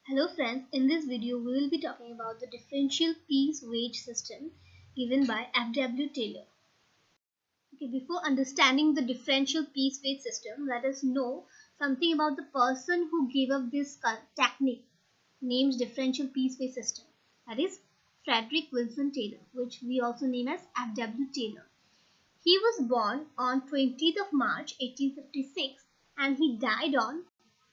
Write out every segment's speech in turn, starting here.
Hello friends, in this video we will be talking about the differential piece wage system given by F.W. Taylor. Okay, before understanding the differential piece wage system, let us know something about the person who gave up this technique named differential piece wage system. That is Frederick Wilson Taylor, which we also name as F.W. Taylor. He was born on 20th of March 1856 and he died on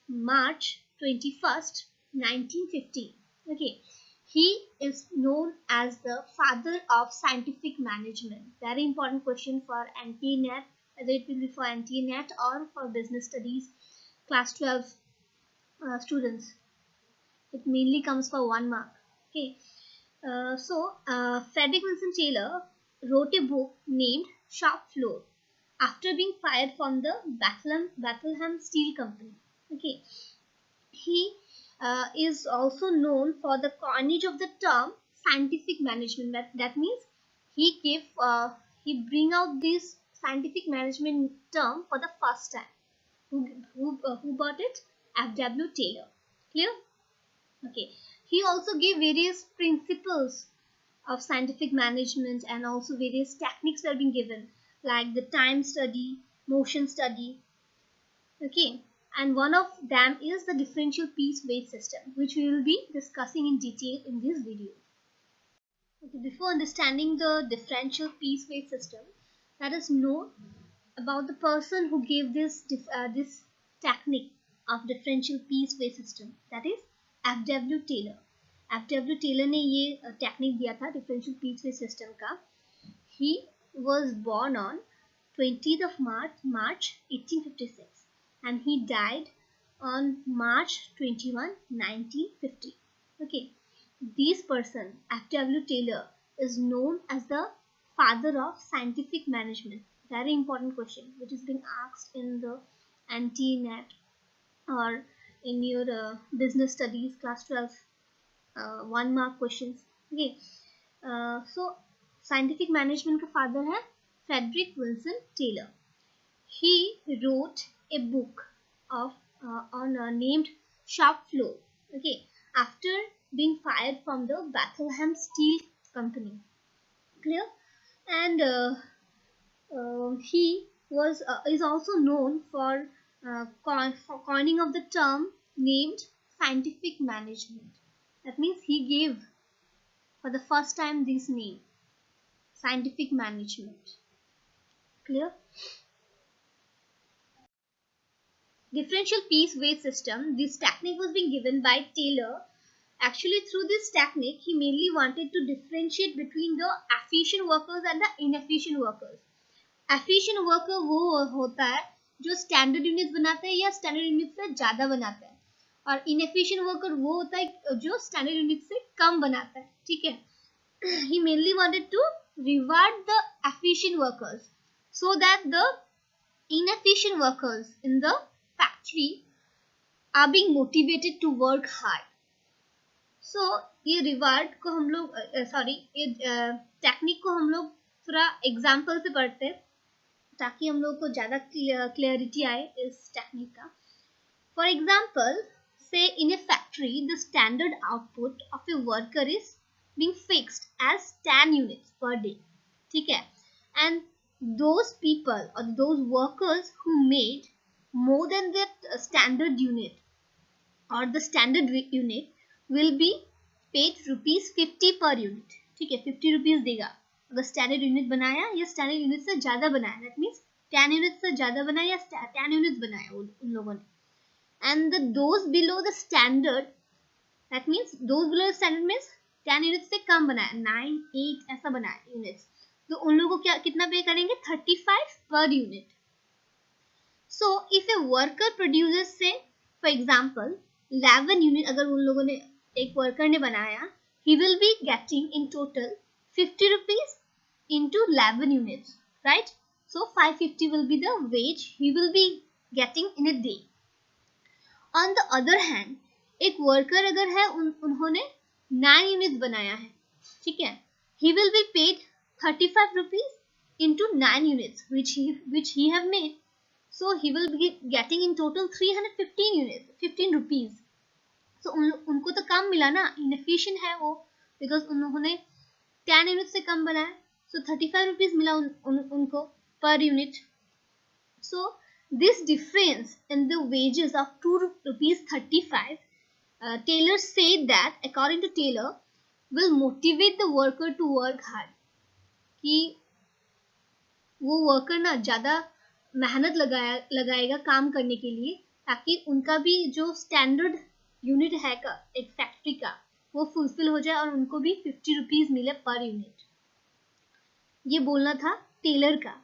March 21st, 1915. Okay, he is known as the father of scientific management. Very important question for anti-net, whether it will be for anti-net or for business studies class 12 students. It mainly comes for 1 mark. Okay, Frederick Wilson Taylor wrote a book named Shop Floor after being fired from the Bethlehem Steel Company. Okay, he is also known for the coinage of the term scientific management. That means he bring out this scientific management term for the first time. Who bought it? F.W. Taylor. Clear? Okay. He also gave various principles of scientific management and also various techniques that are being given, like the time study, motion study. Okay, and one of them is the differential piece wage system, which we will be discussing in detail in this video. Okay, before understanding the differential piece wage system, let us know about the person who gave this technique of differential piece wage system. That is F.W. Taylor. F.W. Taylor ने ये technique दिया था differential piece wage system का. He was born on 20th of March 1856. And he died on March 21, 1950. Okay, this person, F.W. Taylor, is known as the father of scientific management. Very important question, which is being asked in the anti-net or in your business studies class 12 1 mark questions. Okay, so scientific management का father है Frederick Wilson Taylor. He wrote a book named Shop Floor. Okay, after being fired from the Bethlehem Steel Company. Clear? And he is also known for coining of the term named scientific management. That means he gave for the first time this name, scientific management. Clear? Differential piece wage system. This technique was being given by Taylor. Actually, through this technique, he mainly wanted to differentiate between the efficient workers and the inefficient workers. Efficient worker वो होता है जो standard units बनाता है या standard units से ज़्यादा बनाता है, और inefficient worker वो होता है जो standard units से कम बनाता है. ठीक है? He mainly wanted to reward the efficient workers so that the inefficient workers in the factory are being motivated to work hard. So ये reward को हम लोग ये टेक्निक को हम लोग थोड़ा एग्जाम्पल से पढ़ते हैं ताकि हम लोग को ज़्यादा क्लियरिटी आए इस टेक्निक का. For example, say in a factory the standard output of a worker is being fixed as 10 units per day. ठीक है? And those people or those workers who made more than that standard unit or the standard unit will be paid ₹50 per unit. ठीक है, 50 rupees देगा अगर standard unit बनाया या standard unit से ज़्यादा बनाया. दैट मीन्स 10 यूनिट से ज़्यादा बनाया या 10 यूनिट्स बनाया उन लोगों ने. And those below the standard, that means those below the standard means 10 unit से कम बनाया, 9, 8 ऐसा बनाया यूनिट्स, तो उन लोगों को कितना पे करेंगे? 35 per unit. So if a worker produces, say for example 11 unit, अगर उन लोगों ने एक वर्कर ने बनाया, he will be getting in total 50 rupees into 11 units, right? So 550 will be the wage he will be getting in a day. On the other hand, एक worker अगर है उन्होंने 9 units बनाया है, ठीक है, he will be paid 35 rupees into 9 units which he have made. So he will be getting in total 315 units, 15 rupees. तो उनको तो कम मिला ना, इनएफिशिएंट है वो, बिकॉज उन्होंने 10 यूनिट से कम बनाया, सो 35 रुपीज मिला उनको per unit. So this difference in the wages of 2 rupees 35, Taylor said that according to Taylor will motivate the worker to work hard. कि वो वर्कर ना ज़्यादा मेहनत लगाएगा काम करने के लिए, ताकि उनका भी जो स्टैंडर्ड यूनिट है का एक फैक्ट्री का वो फुलफिल हो जाए और उनको भी 50 रुपीज मिले पर यूनिट. ये बोलना था टेलर का.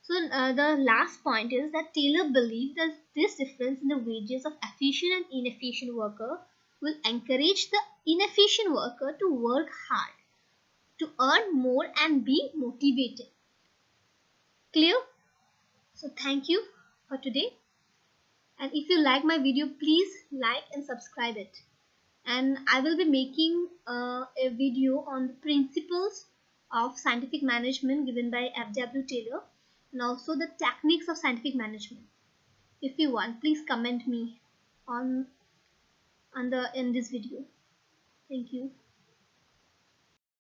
So the last point is that Taylor believed that this difference in the wages of efficient and inefficient worker will encourage the inefficient worker to work hard, to earn more and be motivated. Clear? So thank you for today. And if you like my video, please like and subscribe it. And I will be making a video on the principles of scientific management given by F.W. Taylor, and also the techniques of scientific management. If you want, please comment me in this video. Thank you.